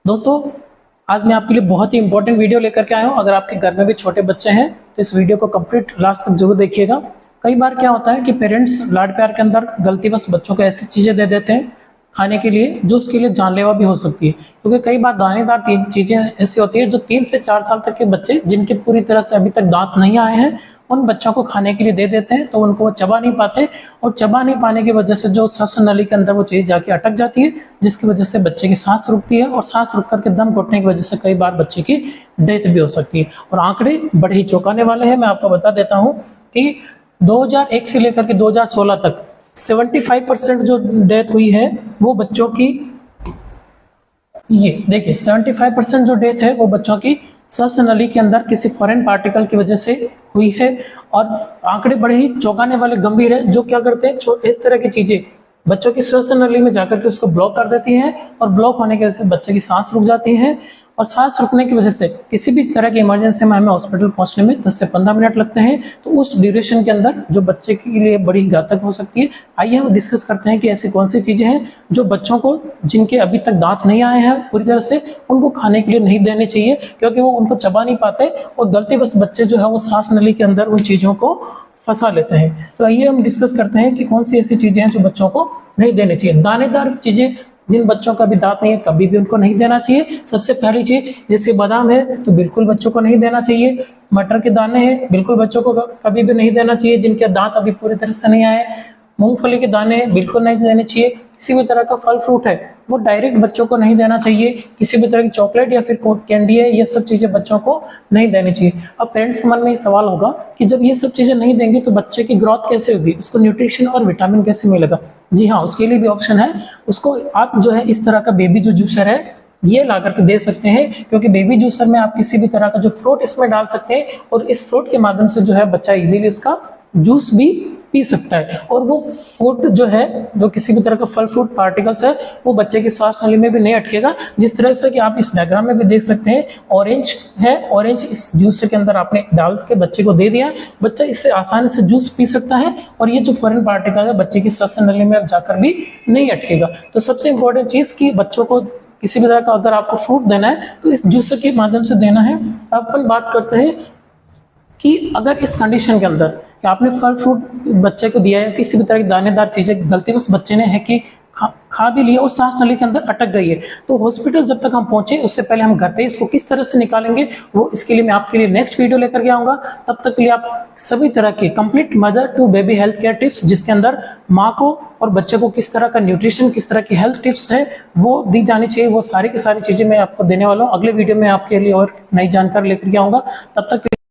दोस्तों, आज मैं आपके लिए बहुत ही इंपॉर्टेंट वीडियो लेकर के आया हूँ। अगर आपके घर में भी छोटे बच्चे हैं तो इस वीडियो को कंप्लीट लास्ट तक जरूर देखिएगा। कई बार क्या होता है कि पेरेंट्स लाड प्यार के अंदर गलतीवश बच्चों को ऐसी चीज़ें दे देते हैं खाने के लिए जो उसके लिए जानलेवा भी हो सकती है, क्योंकि कई बार दानेदार चीज़ें ऐसी होती है जो 3 से 4 साल तक के बच्चे जिनके पूरी तरह से अभी तक दांत नहीं आए हैं उन बच्चों को खाने के लिए दे देते हैं, तो उनको वो चबा नहीं पाते और चबा नहीं पाने की वजह से जो श्वसन नली के अंदर वो चीज जाके अटक जाती है, जिसकी वजह से बच्चे की सांस रुकती है और सांस रुक करके दम घुटने की वजह से कई बार बच्चे की डेथ भी हो सकती है। और आंकड़े बड़े ही चौंकाने वाले हैं। मैं आपको बता देता हूँ कि 2001 से लेकर के 2016 तक 75% जो डेथ हुई है वो बच्चों की, ये देखिए 75% जो डेथ है वो बच्चों की श्वसन नली के अंदर किसी फॉरेन पार्टिकल की वजह से हुई है। और आंकड़े बड़े ही चौंकाने वाले गंभीर है, जो क्या करते हैं इस तरह की चीजें बच्चों की श्वसन नली में जाकर के उसको ब्लॉक कर देती हैं और ब्लॉक होने की वजह से बच्चे की सांस रुक जाती है और सांस रुकने की वजह से किसी भी तरह की इमरजेंसी में हमें हॉस्पिटल पहुंचने में 10 से 15 मिनट लगते हैं। तो उस ड्यूरेशन के अंदर जो बच्चे के लिए बड़ी घातक हो सकती है। आइए हम डिस्कस करते हैं कि ऐसी कौन सी चीजें हैं जो बच्चों को जिनके अभी तक दांत नहीं आए हैं पूरी तरह से उनको खाने के लिए नहीं देने चाहिए, क्योंकि वो उनको चबा नहीं पाते और गलतीवश बच्चे जो है वो सांस नली के अंदर उन चीजों को फंसा लेते हैं। तो आइए हम डिस्कस करते हैं कि कौन सी ऐसी चीजें हैं जो बच्चों को नहीं देनी चाहिए। दानेदार चीजें जिन बच्चों का भी दांत नहीं है कभी भी उनको नहीं देना चाहिए। सबसे पहली चीज, जैसे बादाम है तो बिल्कुल बच्चों को नहीं देना चाहिए। मटर के दाने हैं बिल्कुल बच्चों को कभी भी नहीं देना चाहिए जिनके दांत अभी पूरी तरह से नहीं आए। मूंगफली के दाने बिल्कुल नहीं देने चाहिए। किसी भी तरह का फल फ्रूट है वो डायरेक्ट बच्चों को नहीं देना चाहिए। किसी भी तरह की चॉकलेट या फिर कैंडी है, ये सब चीजें बच्चों को नहीं देनी चाहिए। अब पेरेंट्स के मन में ये सवाल होगा कि जब ये सब चीजें नहीं देंगे तो बच्चे की ग्रोथ कैसे होगी, उसको न्यूट्रिशन और विटामिन कैसे मिलेगा। जी हाँ, उसके लिए भी ऑप्शन है। उसको आप जो है इस तरह का बेबी जो जूसर है ये ला करके दे सकते हैं, क्योंकि बेबी जूसर में आप किसी भी तरह का जो फ्रूट इसमें डाल सकते हैं और इस फ्रूट के माध्यम से जो है बच्चा इजीली उसका जूस भी पी सकता है। और वो फूड जो है, जो किसी भी तरह का फल फ्रूट पार्टिकल्स है वो बच्चे की श्वास नली में भी नहीं अटकेगा। जिस तरह से कि आप इस डायग्राम में भी देख सकते हैं, ऑरेंज है, ऑरेंज इस जूस के अंदर आपने डाल के बच्चे को दे दिया, बच्चा इससे आसानी से जूस पी सकता है और ये जो फॉरेन पार्टिकल है बच्चे की श्वास नली में जाकर भी नहीं अटकेगा। तो सबसे इंपॉर्टेंट चीज कि बच्चों को किसी भी तरह का अगर आपको फ्रूट देना है तो इस जूस के माध्यम से देना है। अब अपन बात करते हैं कि अगर इस कंडीशन के अंदर कि आपने फल फ्रूट बच्चे को दिया है, किसी भी तरह की दानेदार चीजें गलतीवश बच्चे ने है कि खा भी लिया और सांस नली के अंदर अटक गई है, तो हॉस्पिटल जब तक हम पहुंचे उससे पहले हम घर पे इसको किस तरह से निकालेंगे वो इसके लिए मैं आपके लिए नेक्स्ट वीडियो लेकर के आऊंगा। तब तक के लिए आप सभी तरह के complete mother to baby health care tips, जिसके अंदर माँ को और बच्चे को किस तरह का न्यूट्रिशन, किस तरह की हेल्थ टिप्स है वो दी जानी चाहिए, वो सारी की सारी चीजें मैं आपको देने वाला हूँ। अगले वीडियो में आपके लिए और नई जानकारी लेकर के आऊंगा। तब तक